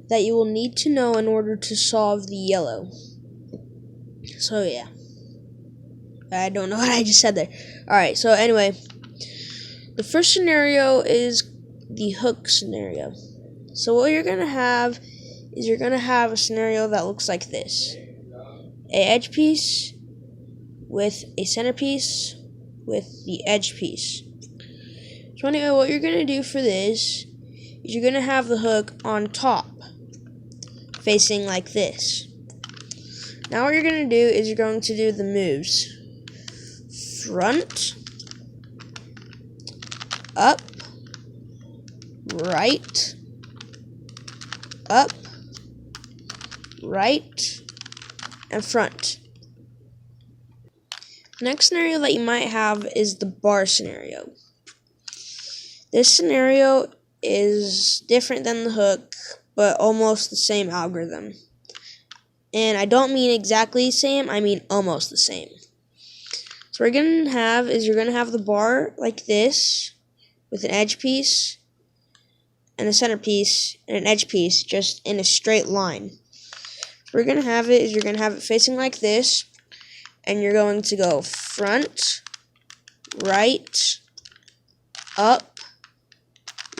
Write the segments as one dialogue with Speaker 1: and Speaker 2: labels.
Speaker 1: that you will need to know in order to solve the yellow. So yeah, I don't know what I just said there. Alright, so anyway, the first scenario is the hook scenario. So what you're going to have is you're going to have a scenario that looks like this. A edge piece with a centerpiece with the edge piece. So anyway, what you're going to do for this is you're going to have the hook on top, facing like this. Now what you're going to do is you're going to do the moves. Front, up, right, up, right, and front. Next scenario that you might have is the bar scenario. This scenario is different than the hook, but almost the same algorithm. And I don't mean exactly the same, I mean almost the same. So what you're going to have is you're going to have the bar like this, with an edge piece, and a centerpiece, and an edge piece, just in a straight line. So what you're going to have it is you're going to have it facing like this, and you're going to go front, right, up,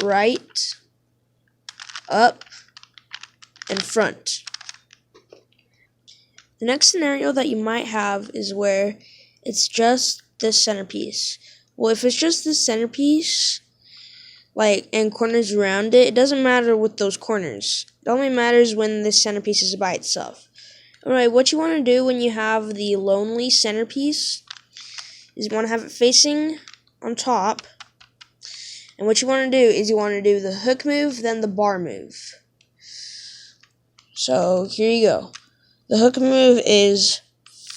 Speaker 1: right, up, and front. The next scenario that you might have is where it's just this centerpiece. Well, if it's just this centerpiece, and corners around it, it doesn't matter with those corners. It only matters when this centerpiece is by itself. Alright, what you want to do when you have the lonely centerpiece is you want to have it facing on top. And what you want to do is you want to do the hook move, then the bar move. So, here you go. The hook move is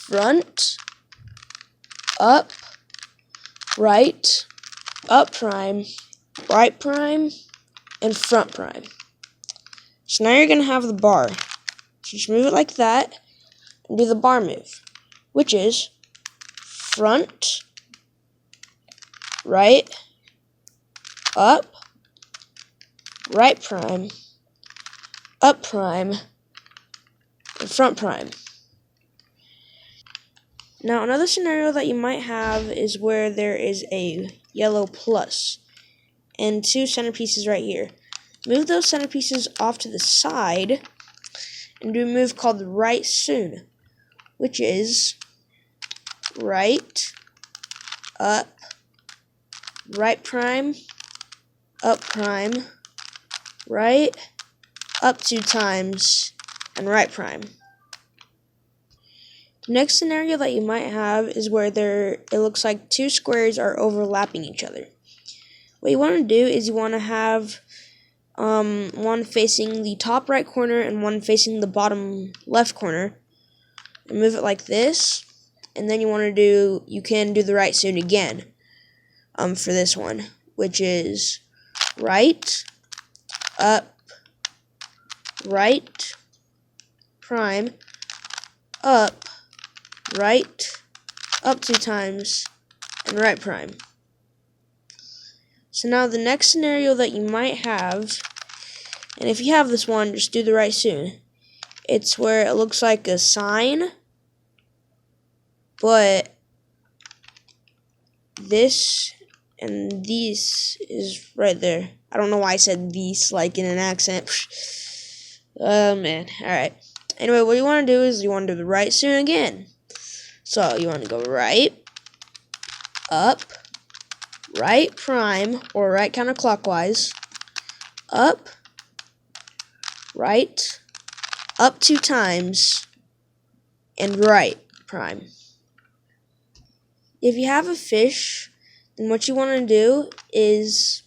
Speaker 1: front, up, right, up prime, right prime, and front prime. So now you're going to have the bar. So just move it like that and do the bar move, which is front, right, up, right prime, up prime, and front prime. Now another scenario that you might have is where there is a yellow plus and two centerpieces right here. Move those centerpieces off to the side and do a move called the right soon, which is right, up, right prime, up prime, right, up 2 times, and right prime. The next scenario that you might have is where it looks like 2 squares are overlapping each other. What you want to do is you want to have one facing the top right corner and one facing the bottom left corner, and move it like this. And then you can do the right soon again for this one, which is right, up, right, prime, up, right, up 2 times, and right prime. So now the next scenario that you might have, and if you have this one, just do the right soon. It's where it looks like a sign, but this and these is right there. I don't know why I said these like in an accent. Oh man, alright. Anyway, what you want to do is you want to do the right soon again. So you want to go right, up, right prime, or right counterclockwise, up, right, up 2 times, and right prime. If you have a fish, then what you want to do is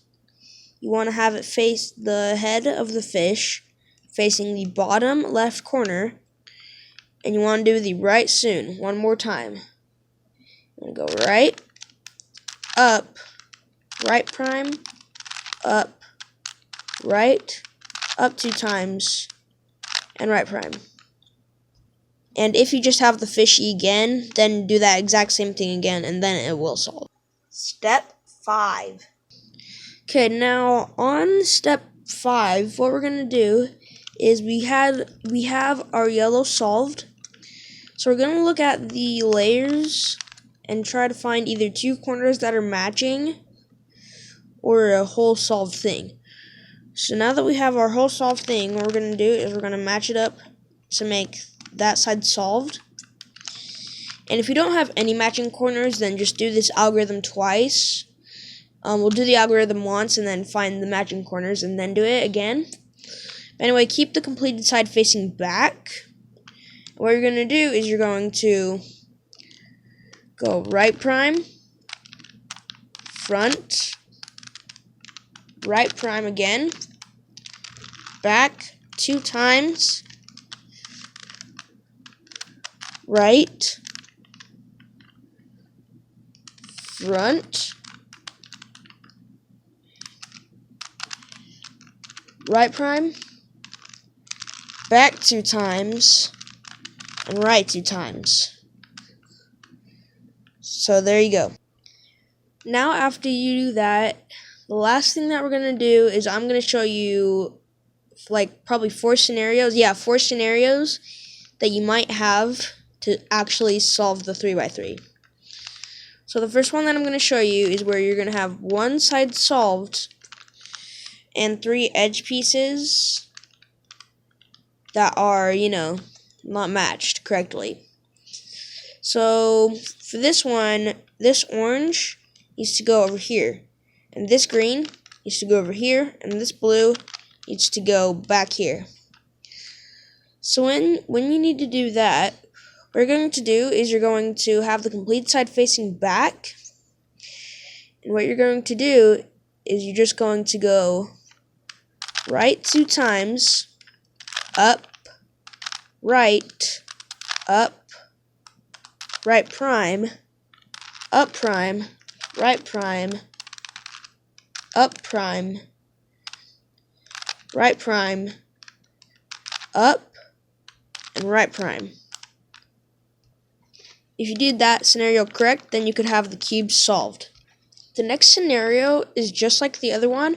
Speaker 1: you want to have it face the head of the fish facing the bottom left corner, and you want to do the right soon one more time. You want to go right, up, right prime, up, right, up 2 times, and right prime. And if you just have the fishy again, then do that exact same thing again, and then it will solve. Step 5. Okay, now on step 5, what we're going to do is we have our yellow solved. So we're going to look at the layers and try to find either two corners that are matching or a whole solved thing. So now that we have our whole solved thing, what we're going to do is we're going to match it up to make that side solved. And if you don't have any matching corners, then just do this algorithm twice. We'll do the algorithm once and then find the matching corners and then do it again. Anyway, keep the completed side facing back. What you're going to do is you're going to go right prime, front, right prime again, back 2 times, right, front, right prime, back 2 times, and right 2 times. So there you go. Now after you do that, the last thing that we're going to do is I'm going to show you like probably 4 scenarios. Yeah, 4 scenarios that you might have to actually solve the 3x3. So the first one that I'm going to show you is where you're going to have one side solved and 3 edge pieces that are, not matched correctly. So for this one, this orange needs to go over here, and this green needs to go over here, and this blue needs to go back here. So when you need to do that, what you're going to do is you're going to have the complete side facing back, and what you're going to do is you're just going to go right 2 times, up, right, up, right prime, up prime, right prime, up prime, right prime, up, and right prime. If you did that scenario correct, then you could have the cube solved. The next scenario is just like the other one,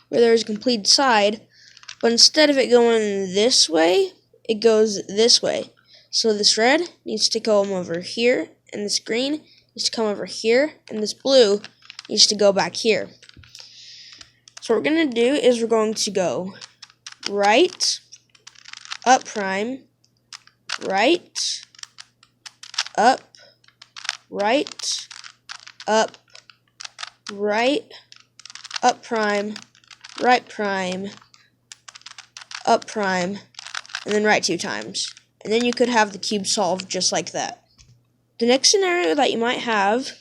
Speaker 1: where there's a complete side, but instead of it going this way, it goes this way. So this red needs to come over here, and this green needs to come over here, and this blue needs to go back here. So what we're going to do is we're going to go right, up prime, right, up, right, up, right, up prime, right prime, up prime, and then right 2 times. And then you could have the cube solved just like that. The next scenario that you might have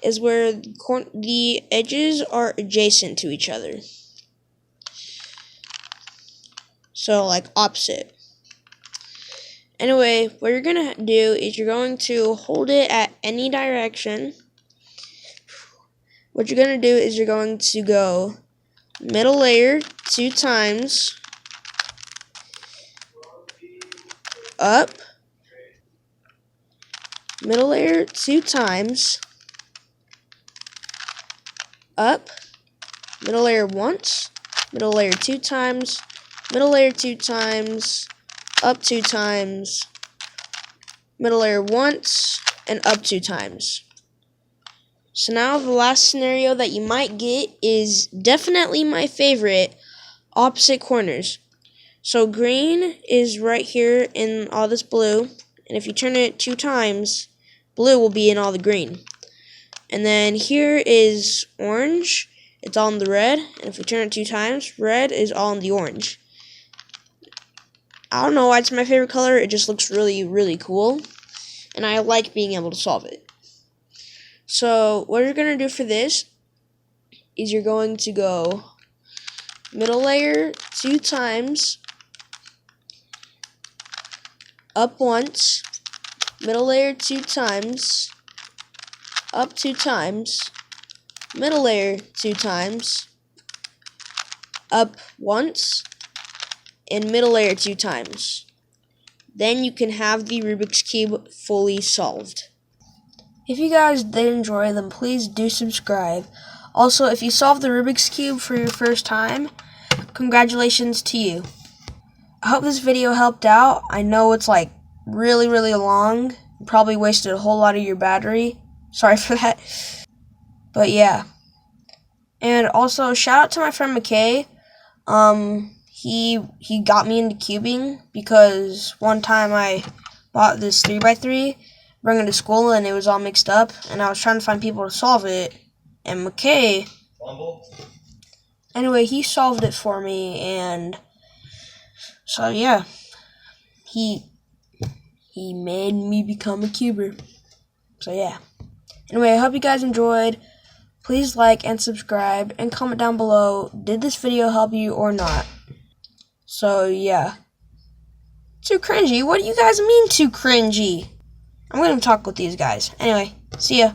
Speaker 1: is where the edges are adjacent to each other. So like opposite. Anyway, what you're going to do is you're going to hold it at any direction. What you're going to do is you're going to go middle layer 2 times, up, middle layer 2 times, up, middle layer once, middle layer 2 times, middle layer 2 times, up 2 times, middle layer once, and up 2 times. So now the last scenario that you might get is definitely my favorite, opposite corners. So green is right here in all this blue, and if you turn it 2 times, blue will be in all the green. And then here is orange, it's all in the red, and if we turn it 2 times, red is all in the orange. I don't know why it's my favorite color, it just looks really, really cool, and I like being able to solve it. So what you're going to do for this is you're going to go middle layer 2 times, up once, middle layer 2 times, up 2 times, middle layer 2 times, up once, and middle layer 2 times. Then you can have the Rubik's Cube fully solved. If you guys did enjoy, then please do subscribe. Also, if you solved the Rubik's Cube for your first time, congratulations to you. I hope this video helped out. I know it's like really, really long. Probably wasted a whole lot of your battery. Sorry for that. But yeah. And also, shout out to my friend McKay. He got me into cubing because one time I bought this 3x3, bring it to school, and it was all mixed up, and I was trying to find people to solve it. And McKay, anyway, he solved it for me, and so yeah, he made me become a cuber. So yeah. Anyway, I hope you guys enjoyed. Please like and subscribe and comment down below, did this video help you or not? So yeah. Too cringy? What do you guys mean too cringy? I'm gonna talk with these guys. Anyway, see ya.